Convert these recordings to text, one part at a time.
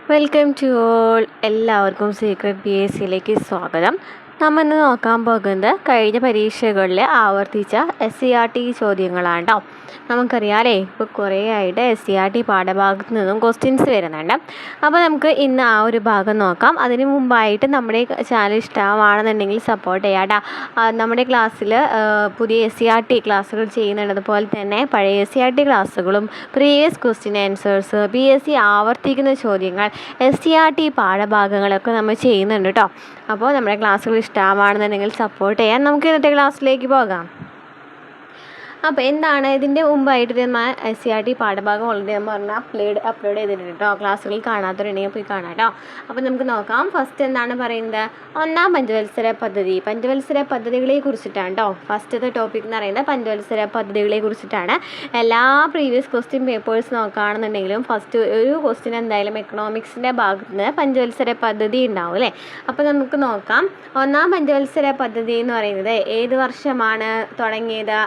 Welcome to all. എല്ലാവർക്കും secret PSCയിലേക്ക് സ്വാഗതം. നമ്മൾ ഇന്ന് നോക്കാൻ പോകുന്നത് കഴിഞ്ഞ പരീക്ഷകളിൽ ആവർത്തിച്ച SCERT ചോദ്യങ്ങളാണ് കേട്ടോ. നമുക്കറിയാമല്ലേ, ഇപ്പോൾ കുറേ ആയിട്ട് SCERT പാഠഭാഗത്ത് നിന്നും ക്വസ്റ്റ്യൻസ് വരുന്നുണ്ട്. അപ്പോൾ നമുക്ക് ഇന്ന് ആ ഒരു ഭാഗം നോക്കാം. അതിന് മുമ്പായിട്ട് നമ്മുടെ ചാനൽ ഇഷ്ടമാണെന്നുണ്ടെങ്കിൽ സപ്പോർട്ട് ചെയ്യാം കേട്ടോ. നമ്മുടെ ക്ലാസ്സിൽ പുതിയ SCERT ക്ലാസ്സുകൾ ചെയ്യുന്നുണ്ട്. അതുപോലെ തന്നെ പഴയ SCERT ക്ലാസ്സുകളും പ്രീവിയസ് ക്വസ്റ്റ്യൻ ആൻസേഴ്സ്, PSC ആവർത്തിക്കുന്ന ചോദ്യങ്ങൾ, SCERT പാഠഭാഗങ്ങളൊക്കെ നമ്മൾ ചെയ്യുന്നുണ്ട് കേട്ടോ. അപ്പോൾ നമ്മുടെ ക്ലാസ്സുകൾ ഇഷ്ടമാണെന്നുണ്ടെങ്കിൽ സപ്പോർട്ട് ചെയ്യാൻ നമുക്ക് ഇന്നത്തെ ക്ലാസ്സിലേക്ക് പോകാം. അപ്പോൾ എന്താണ് ഇതിൻ്റെ മുമ്പായിട്ട് SCERT പാഠഭാഗം ഓൾറെഡി നമ്മൾ പറഞ്ഞാൽ അപ്ലോഡ് ചെയ്തിട്ടുണ്ട് കേട്ടോ. ക്ലാസ്സുകൾ കാണാത്തവരുണ്ടെങ്കിൽ പോയി കാണാം കേട്ടോ. അപ്പോൾ നമുക്ക് നോക്കാം. ഫസ്റ്റ് എന്താണ് പറയുന്നത്, ഒന്നാം പഞ്ചവത്സര പദ്ധതി. പഞ്ചവത്സര പദ്ധതികളെ കുറിച്ചിട്ടാണ് കേട്ടോ. ഫസ്റ്റത്തെ ടോപ്പിക് എന്ന് പറയുന്നത് പഞ്ചവത്സര പദ്ധതികളെ കുറിച്ചിട്ടാണ്. എല്ലാ പ്രീവിയസ് ക്വസ്റ്റ്യൻ പേപ്പേഴ്സ് നോക്കുകയാണെന്നുണ്ടെങ്കിലും ഫസ്റ്റ് ഒരു ക്വസ്റ്റ്യൻ എന്തായാലും എക്കണോമിക്സിൻ്റെ ഭാഗത്ത് നിന്ന് പഞ്ചവത്സര പദ്ധതി ഉണ്ടാവും അല്ലേ. അപ്പോൾ നമുക്ക് നോക്കാം. ഒന്നാം പഞ്ചവത്സര പദ്ധതി എന്ന് പറയുന്നത് ഏത് വർഷമാണ് തുടങ്ങിയത്?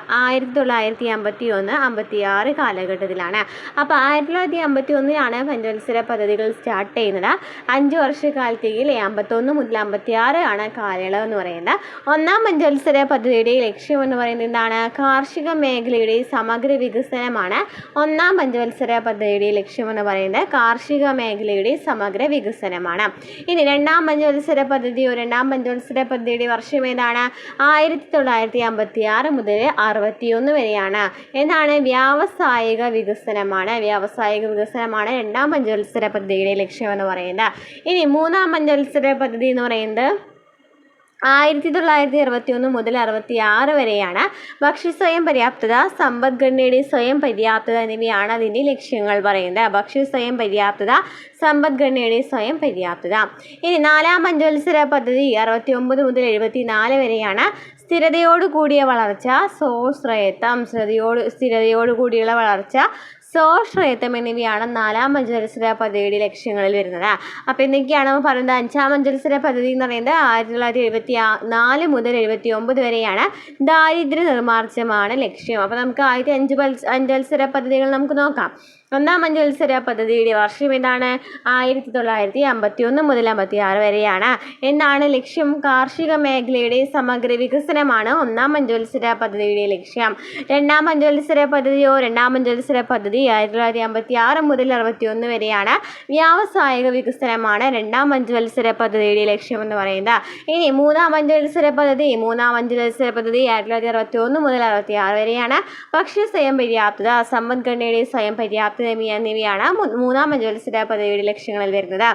1951-56 കാലഘട്ടത്തിലാണ്. അപ്പോൾ 1951 പഞ്ചവത്സര പദ്ധതികൾ സ്റ്റാർട്ട് ചെയ്യുന്നത്. 5 വർഷക്കാലത്തേക്ക് 51 മുതൽ 56 ആണ് കാലയളവ് എന്ന് പറയുന്നത്. ഒന്നാം പഞ്ചവത്സര പദ്ധതിയുടെ ലക്ഷ്യം എന്ന് പറയുന്നത് എന്താണ്? കാർഷിക മേഖലയുടെ സമഗ്ര വികസനമാണ്. ഒന്നാം പഞ്ചവത്സര പദ്ധതിയുടെ ലക്ഷ്യം എന്ന് പറയുന്നത് കാർഷിക മേഖലയുടെ സമഗ്ര വികസനമാണ്. ഇനി രണ്ടാം പഞ്ചവത്സര പദ്ധതിയുടെ വർഷം ഏതാണ്? 1956 മുതൽ 61 വരെയാണ്. എന്താണ്? വ്യാവസായിക വികസനമാണ്. രണ്ടാം പഞ്ചവത്സര പദ്ധതിയുടെ ലക്ഷ്യം എന്ന് പറയുന്നത്. ഇനി മൂന്നാം പഞ്ചവത്സര പദ്ധതി എന്ന് പറയുന്നത് 1961 മുതൽ 66 വരെയാണ്. ഭക്ഷ്യസ്വയം പര്യാപ്തത, സമ്പദ്ഘടനയുടെ സ്വയം പര്യാപ്തത എന്നിവയാണ് അതിൻ്റെ ലക്ഷ്യങ്ങൾ പറയുന്നത്. ഭക്ഷ്യസ്വയം പര്യാപ്തത, സമ്പദ്ഘടനയുടെ സ്വയം പര്യാപ്തത. ഇനി നാലാം പഞ്ചവത്സര പദ്ധതി 69 മുതൽ 74 വരെയാണ്. സ്ഥിരതയോടുകൂടിയ വളർച്ച, സ്ഥിരതയോടുകൂടിയുള്ള വളർച്ച, സ്വാശ്രയത്വം എന്നിവയാണ് നാലാം പഞ്ചവത്സര പദ്ധതിയുടെ ലക്ഷ്യങ്ങളിൽ വരുന്നത്. അപ്പോൾ എന്തൊക്കെയാണ് പറയുന്നത്? അഞ്ചാം പഞ്ചവത്സര പദ്ധതി എന്ന് പറയുന്നത് 1974 മുതൽ 79 വരെയാണ്. ദാരിദ്ര്യ നിർമ്മാർജ്ജനമാണ് ലക്ഷ്യം. അപ്പോൾ നമുക്ക് ആദ്യത്തെ 5 പഞ്ചവത്സര പദ്ധതികൾ നമുക്ക് നോക്കാം. ഒന്നാം പഞ്ചവത്സര പദ്ധതിയുടെ വർഷം ഏതാണ്? 1951 മുതൽ 56 വരെയാണ്. എന്താണ് ലക്ഷ്യം? കാർഷിക മേഖലയുടെ സമഗ്ര വികസനമാണ് ഒന്നാം പഞ്ചവത്സര പദ്ധതിയുടെ ലക്ഷ്യം. രണ്ടാം പഞ്ചവത്സര പദ്ധതി 1956 മുതൽ 61 വരെയാണ്. വ്യാവസായിക വികസനമാണ് രണ്ടാം പഞ്ചവത്സര പദ്ധതിയുടെ ലക്ഷ്യം എന്ന് പറയുന്നത്. ഇനി മൂന്നാം പഞ്ചവത്സര പദ്ധതി 1961 മുതൽ 66 വരെയാണ്. ഭക്ഷ്യ സ്വയം പര്യാപ്തത, സമ്പദ്ഘടനയുടെ സ്വയം പര്യാപ്തത എന്നിവയാണ് മൂന്നാം പഞ്ചവത്സര പദ്ധതിയുടെ ലക്ഷ്യങ്ങളിൽ വരുന്നത്.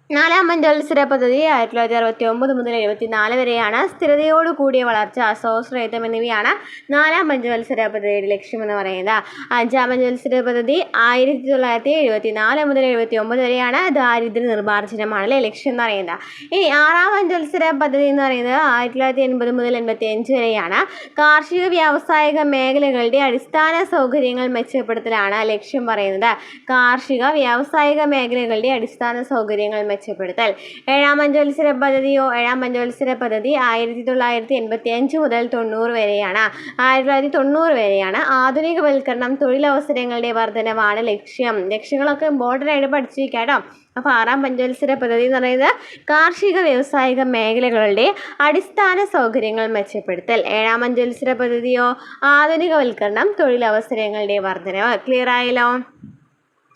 നാലാം പഞ്ചവത്സര പദ്ധതി 1969 മുതൽ 74 വരെയാണ്. സ്ഥിരതയോടുകൂടിയ വളർച്ച, സ്വാശ്രയത്വം എന്നിവയാണ് നാലാം പഞ്ചവത്സര പദ്ധതിയുടെ ലക്ഷ്യം എന്ന് പറയുന്നത്. അഞ്ചാം പഞ്ചവത്സര പദ്ധതി 1974 മുതൽ 79 വരെയാണ്. ദാരിദ്ര്യ നിർമ്മാർജ്ജനമാണ് ലക്ഷ്യം എന്ന് പറയുന്നത്. ഇനി ആറാം പഞ്ചവത്സര പദ്ധതി എന്ന് പറയുന്നത് 1980 മുതൽ 85 വരെയാണ്. കാർഷിക വ്യാവസായിക മേഖലകളുടെ അടിസ്ഥാന സൗകര്യങ്ങൾ മെച്ചപ്പെടുത്തലാണ് ലക്ഷ്യം പറയുന്നത്. കാർഷിക വ്യാവസായിക മേഖലകളുടെ അടിസ്ഥാന സൗകര്യങ്ങൾ മെച്ചപ്പെടുത്തൽ. ഏഴാം പഞ്ചവത്സര പദ്ധതി 1985 മുതൽ 90 വരെയാണ്. 1990 വരെയാണ്. ആധുനികവൽക്കരണം, തൊഴിലവസരങ്ങളുടെ വർധനവാണ് ലക്ഷ്യങ്ങളൊക്കെ ഇമ്പോർട്ടൻ്റ് ആയിട്ട് പഠിച്ചു വയ്ക്കാം കേട്ടോ. അപ്പോൾ ആറാം പഞ്ചവത്സര പദ്ധതി എന്ന് പറയുന്നത് കാർഷിക വ്യാവസായിക മേഖലകളുടെ അടിസ്ഥാന സൗകര്യങ്ങൾ മെച്ചപ്പെടുത്തൽ. ഏഴാം പഞ്ചവത്സര പദ്ധതിയോ ആധുനികവൽക്കരണം, തൊഴിലവസരങ്ങളുടെ വർധനവ്. ക്ലിയർ ആയല്ലോ?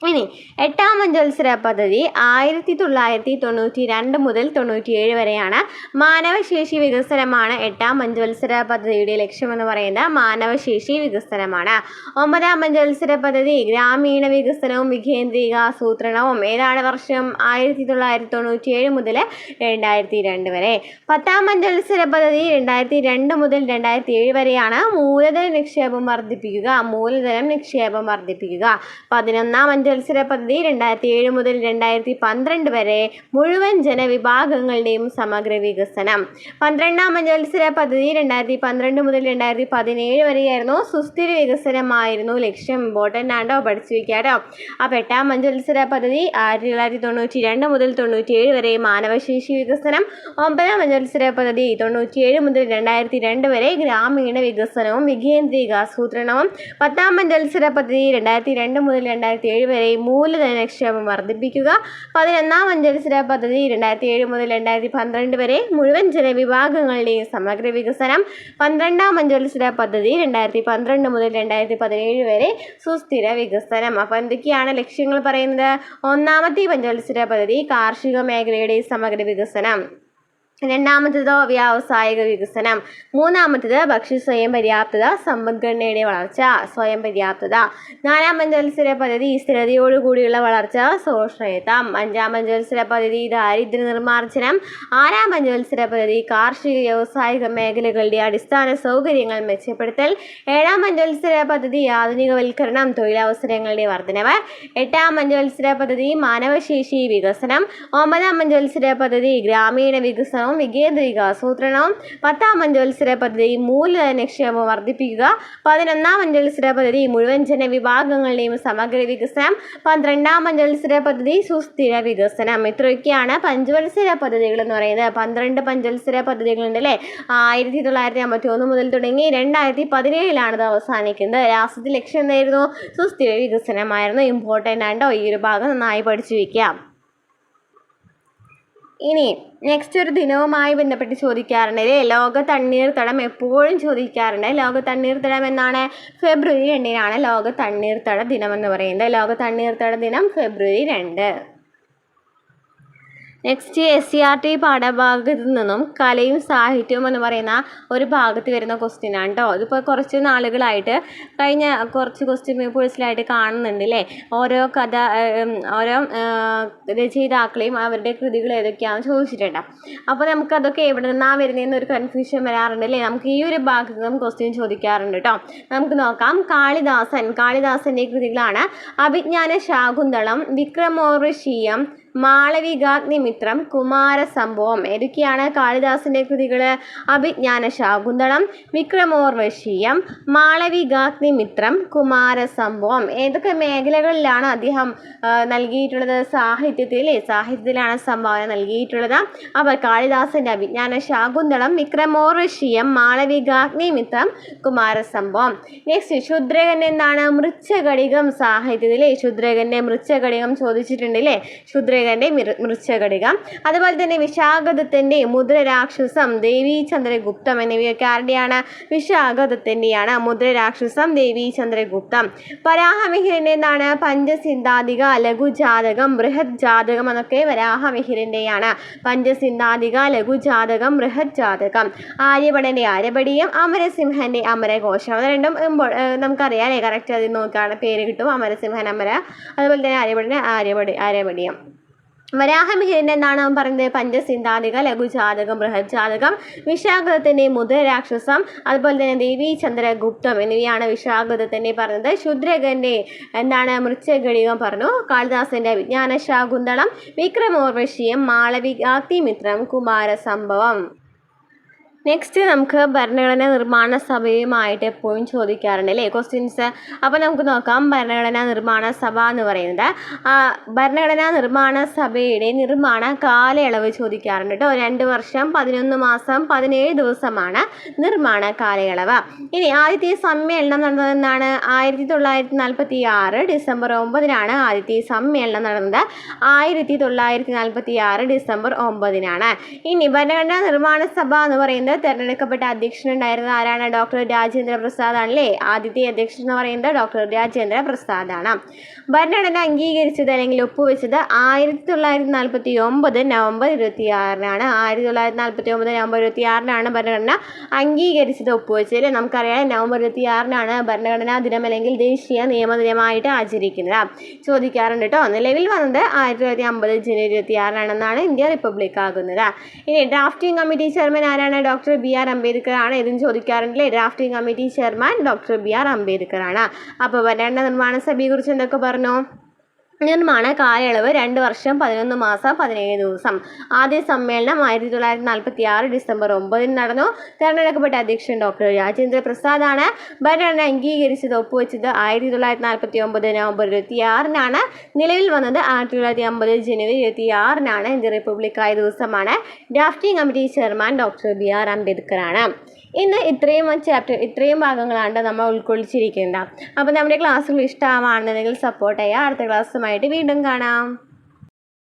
ഇനി എട്ടാം പഞ്ചവത്സര പദ്ധതി 1992 മുതൽ 97 വരെയാണ്. മാനവശേഷി വികസനമാണ് എട്ടാം പഞ്ചവത്സര പദ്ധതിയുടെ ലക്ഷ്യം എന്ന് പറയുന്നത്. മാനവശേഷി വികസനമാണ്. ഒമ്പതാം പഞ്ചവത്സര പദ്ധതി ഗ്രാമീണ വികസനവും വികേന്ദ്രീകാസൂത്രണവും. ഏതാണ് വർഷം? 1997 മുതൽ 2002 വരെ. പത്താം പഞ്ചവത്സര പദ്ധതി 2002 മുതൽ 2007 വരെയാണ്. മൂലധന നിക്ഷേപം വർദ്ധിപ്പിക്കുക. 11ാം പഞ്ചവത്സര പദ്ധതി 2007 മുതൽ 2012 വരെ. മുഴുവൻ ജനവിഭാഗങ്ങളുടെയും സമഗ്ര വികസനം. 12ാം പഞ്ചവത്സര പദ്ധതി 2012 മുതൽ 2017 വരെയായിരുന്നു. സുസ്ഥിര വികസനമായിരുന്നു ലക്ഷ്യം. ഇമ്പോർട്ടൻ്റ് ആണ്ടോ, പഠിച്ചു വയ്ക്കാട്ടോ. അപ്പോൾ എട്ടാം പഞ്ചവത്സര പദ്ധതി 1992 മുതൽ 97 വരെ മാനവശേഷി വികസനം. ഒമ്പതാം പഞ്ചവത്സര പദ്ധതി 97 മുതൽ 2002 വരെ ഗ്രാമീണ വികസനവും വികേന്ദ്രീകാസൂത്രണവും. പത്താം പഞ്ചവത്സര പദ്ധതി 2002 മുതൽ 2007 വരെ മൂലധന നിക്ഷേപം വർദ്ധിപ്പിക്കുക. 11-ാം പഞ്ചവത്സര പദ്ധതി 2007 മുതൽ 2012 വരെ മുഴുവൻ ജനവിഭാഗങ്ങളുടെയും സമഗ്ര വികസനം. 12-ാം പഞ്ചവത്സര പദ്ധതി 2012 മുതൽ 2017 വരെ സുസ്ഥിര വികസനം. അപ്പോൾ എന്തൊക്കെയാണ് ലക്ഷ്യങ്ങൾ പറയുന്നത്? ഒന്നാമത്തെ പഞ്ചവത്സര പദ്ധതി കാർഷിക മേഖലയുടെ സമഗ്ര വികസനം. രണ്ടാമത്തേതോ വ്യാവസായിക വികസനം. മൂന്നാമത്തേത് ഭക്ഷ്യ സ്വയം പര്യാപ്തത, സമ്പദ്ഘടനയുടെ വളർച്ച, സ്വയം പര്യാപ്തത. 4-ാം പഞ്ചവത്സര പദ്ധതി സ്ഥിരതയോടുകൂടിയുള്ള വളർച്ച, സോഷ്യലിസം. 5-ാം പഞ്ചവത്സര പദ്ധതി ദാരിദ്ര്യ നിർമ്മാർജ്ജനം. 6-ാം പഞ്ചവത്സര പദ്ധതി കാർഷിക വ്യാവസായിക മേഖലകളുടെ അടിസ്ഥാന സൗകര്യങ്ങൾ മെച്ചപ്പെടുത്തൽ. 7-ാം പഞ്ചവത്സര പദ്ധതി ആധുനികവൽക്കരണം, തൊഴിലവസരങ്ങളുടെ വർധനവ്. 8-ാം പഞ്ചവത്സര പദ്ധതി മാനവശേഷി വികസനം. 9-ാം പഞ്ചവത്സര പദ്ധതി ഗ്രാമീണ വികസനം വികേന്ദ്രീക ആസൂത്രണവും. 10-ാം പഞ്ചവത്സര പദ്ധതി മൂലധന നിക്ഷേപം വർദ്ധിപ്പിക്കുക. 11-ാം പഞ്ചവത്സര പദ്ധതി മുഴുവൻ ജനവിഭാഗങ്ങളുടെയും സമഗ്ര വികസനം. 12-ാം പഞ്ചവത്സര പദ്ധതി സുസ്ഥിര വികസനം. ഇത്രയൊക്കെയാണ് പഞ്ചവത്സര പദ്ധതികൾ എന്ന് പറയുന്നത്. 12 പഞ്ചവത്സര പദ്ധതികളുണ്ട് അല്ലേ? 1951 മുതൽ തുടങ്ങി 2017 ഇത് അവസാനിക്കുന്നത്. ലാസ്റ്റത്തെ ലക്ഷ്യം എന്തായിരുന്നു? സുസ്ഥിര വികസനമായിരുന്നു. ഇമ്പോർട്ടൻ്റ് ആണ്ടോ? ഈ ഒരു ഭാഗം നന്നായി പഠിച്ചു വയ്ക്കാം. ഇനി നെക്സ്റ്റ് ഒരു ദിനവുമായി ബന്ധപ്പെട്ട് ചോദിക്കാറുണ്ട് അല്ലേ? ലോക തണ്ണീർത്തടം എപ്പോഴും ചോദിക്കാറുണ്ട്. ലോക തണ്ണീർത്തടം എന്നാണ്? ഫെബ്രുവരി 2-നാണ് ലോക തണ്ണീർത്തട ദിനം എന്ന് പറയുന്നത്. ലോക തണ്ണീർത്തട ദിനം ഫെബ്രുവരി 2. നെക്സ്റ്റ് SCERT പാഠഭാഗത്തു നിന്നും കലയും സാഹിത്യവും എന്ന് പറയുന്ന ഒരു ഭാഗത്ത് വരുന്ന ക്വസ്റ്റ്യൻ ആണ് കേട്ടോ. ഇതിപ്പോൾ കുറച്ച് നാളുകളായിട്ട് കഴിഞ്ഞ കുറച്ച് ക്വസ്റ്റ്യൻ പേപ്പേഴ്സിലായിട്ട് കാണുന്നുണ്ട് അല്ലേ? ഓരോ രചയിതാക്കളെയും അവരുടെ കൃതികൾ ഏതൊക്കെയാണെന്ന് ചോദിച്ചിട്ടുണ്ട്. അപ്പോൾ നമുക്കതൊക്കെ എവിടെ നിന്നാണ് വരുന്നതെന്ന് ഒരു കൺഫ്യൂഷൻ വരാറുണ്ട് അല്ലേ? നമുക്ക് ഈ ഒരു ഭാഗത്ത് നിന്നും ക്വസ്റ്റ്യൻ ചോദിക്കാറുണ്ട് കേട്ടോ. നമുക്ക് നോക്കാം. കാളിദാസൻ്റെ കൃതികളാണ് അഭിജ്ഞാന ശാകുന്തളം, വിക്രമോർവശീയം, മാളവികാഗ്നിമിത്രം, കുമാരസംഭവം. ഏതൊക്കെയാണ് കാളിദാസൻ്റെ കൃതികൾ? അഭിജ്ഞാന ശാകുന്തളം, വിക്രമോർവശീയം, മാളവികാഗ്നിമിത്രം, കുമാരസംഭവം. ഏതൊക്കെ മേഖലകളിലാണ് അദ്ദേഹം നൽകിയിട്ടുള്ളത്? സാഹിത്യത്തിലാണ് സംഭാവന നൽകിയിട്ടുള്ളത്. അപ്പോൾ കാളിദാസൻ്റെ അഭിജ്ഞാന ശാകുന്തളം, വിക്രമോർവശീയം, മാളവികാഗ്നിമിത്രം, കുമാരസംഭവം. നെക്സ്റ്റ് ശൂദ്രകൻ എന്താണ്? മൃച്ഛകടികം. സാഹിത്യത്തിലെ ശൂദ്രകൻ്റെ മൃച്ഛകടികം ചോദിച്ചിട്ടുണ്ടല്ലേ? ശൂദ്രകൻ്റെ മൃച്ഛകടികം. അതുപോലെ തന്നെ വിശാഖദത്തൻ്റെ മുദ്രരാക്ഷസം, ദേവീചന്ദ്രഗുപ്തം എന്നിവയൊക്കെ ആരുടെയാണ്? വിശാഖദത്തൻ്റെയാണ്. മുദ്രരാക്ഷസം, ദേവീചന്ദ്രഗുപ്തം. വരാഹമിഹിരൻ്റെ എന്താണ്? പഞ്ചസിദ്ധാന്തിക, ലഘുജാതകം, ബൃഹത് ജാതകം എന്നൊക്കെ വരാഹമിഹിരൻ്റെയാണ്. പഞ്ചസിദ്ധാന്തിക, ലഘുജാതകം, ബൃഹത് ജാതകം. ആര്യഭടൻ്റെ ആര്യഭടീയം, അമരസിംഹൻ്റെ അമരകോശം. അത് രണ്ടും നമുക്കറിയാം അല്ലേ? കറക്റ്റ് അതിൽ നോക്കുകയാണ് പേര് കിട്ടും. അമരസിംഹൻ അമര, അതുപോലെ തന്നെ ആര്യഭടൻ്റെ ആര്യഭടീയം. വരാഹമിഹിരൻ്റെ എന്താണ് പറയുന്നത്? പഞ്ചസിദ്ധാന്തിക, ലഘുജാതകം, ബൃഹത് ജാതകം. വിശാഖദത്തൻ്റെ മുദ്രരാക്ഷസം, അതുപോലെ തന്നെ ദേവീചന്ദ്രഗുപ്തം എന്നിവയാണ് വിശാഖദത്തൻ്റെ പറഞ്ഞത്. ശൂദ്രകൻ്റെ എന്താണ്? മൃച്ഛകടികം പറഞ്ഞു. കാളിദാസൻ്റെ അഭിജ്ഞാന ശാകുന്തളം, വിക്രമോർവശീയം, മാളവികാഗ്നിമിത്രം, കുമാരസംഭവം. നെക്സ്റ്റ് നമുക്ക് ഭരണഘടനാ നിർമ്മാണ സഭയുമായിട്ട് എപ്പോഴും ചോദിക്കാറുണ്ട് അല്ലേ ക്വസ്റ്റ്യൻസ്. അപ്പോൾ നമുക്ക് നോക്കാം. ഭരണഘടനാ നിർമ്മാണ സഭ എന്ന് പറയുന്നത് ഭരണഘടനാ നിർമ്മാണ സഭയുടെ നിർമ്മാണ കാലയളവ് ചോദിക്കാറുണ്ട് കേട്ടോ. 2 വർഷം 11 മാസം 17 ദിവസമാണ് നിർമ്മാണ കാലയളവ്. ഇനി ആദ്യത്തെ സമ്മേളനം നടന്നതെന്നാണ്? 1946 ഡിസംബർ 9-നാണ് ആദ്യത്തെ സമ്മേളനം നടന്നത്. 1946 ഡിസംബർ 9-നാണ്. ഇനി ഭരണഘടനാ നിർമ്മാണ സഭ എന്ന് പറയുന്നത് തെരഞ്ഞെടുക്കപ്പെട്ട അധ്യക്ഷനുണ്ടായിരുന്നത് ആരാണ്? ഡോക്ടർ രാജേന്ദ്ര പ്രസാദ് ആണല്ലേ? ആദ്യത്തെ അധ്യക്ഷൻ എന്ന് പറയുന്നത് ഡോക്ടർ രാജേന്ദ്ര പ്രസാദ് ആണ്. ഭരണഘടന അംഗീകരിച്ചത് അല്ലെങ്കിൽ ഒപ്പുവെച്ചത് 1949 നവംബർ 26-നാണ്. 1949 നവംബർ 26-നാണ് ഭരണഘടന അംഗീകരിച്ചത്, ഒപ്പുവെച്ചത്. നമുക്കറിയാം നവംബർ 26-നാണ് ഭരണഘടനാ ദിനം അല്ലെങ്കിൽ ദേശീയ നിയമദിനമായിട്ട് ആചരിക്കുന്നത്. ചോദിക്കാറുണ്ട് കേട്ടോ. നിലവിൽ വന്നത് 1950 ജനുവരി 26-നാണെന്നാണ് ഇന്ത്യ റിപ്പബ്ലിക് ആകുന്നത്. ഇനി ഡ്രാഫ്റ്റിംഗ് കമ്മിറ്റി ചെയർമാൻ ആരാണ്? ഡോക്ടർ BR അംബേദ്കർ ആണ്. ഇതും ചോദിക്കാറുണ്ടല്ലേ? Drafting committee chairman doctor BR Ambedkar ആണ്. അപ്പോൾ ഭരണഘടനാ നിർമ്മാണ സഭയെക്കുറിച്ച് എന്തൊക്കെ പറഞ്ഞു? നിർമ്മാണ കാലയളവ് 2 വർഷം 11 മാസം 17 ദിവസം. ആദ്യ സമ്മേളനം 1946 ഡിസംബർ 9-ന് നടന്നു. തെരഞ്ഞെടുക്കപ്പെട്ട അധ്യക്ഷൻ ഡോക്ടർ രാജേന്ദ്ര പ്രസാദ് ആണ്. ഭരണഘടന അംഗീകരിച്ചത്, ഒപ്പുവെച്ചത് 1949 നവംബർ 26-നാണ്. നിലവിൽ വന്നത് 1950 ജനുവരി 26-നാണ്. ഇന്ത്യ റിപ്പബ്ലിക്കായ ദിവസമാണ്. Drafting committee chairman doctor BR Ambedkar ആണ്. ഇന്ന് ഇത്രയും ഭാഗങ്ങളാണ് നമ്മൾ ഉൾക്കൊള്ളിച്ചിരിക്കുന്നത്. അപ്പോൾ നമ്മുടെ ക്ലാസ്സുകൾ ഇഷ്ടമാണെന്നുണ്ടെങ്കിൽ സപ്പോർട്ട് ചെയ്യുക. അടുത്ത ക്ലാസ്സുമായിട്ട് വീണ്ടും കാണാം.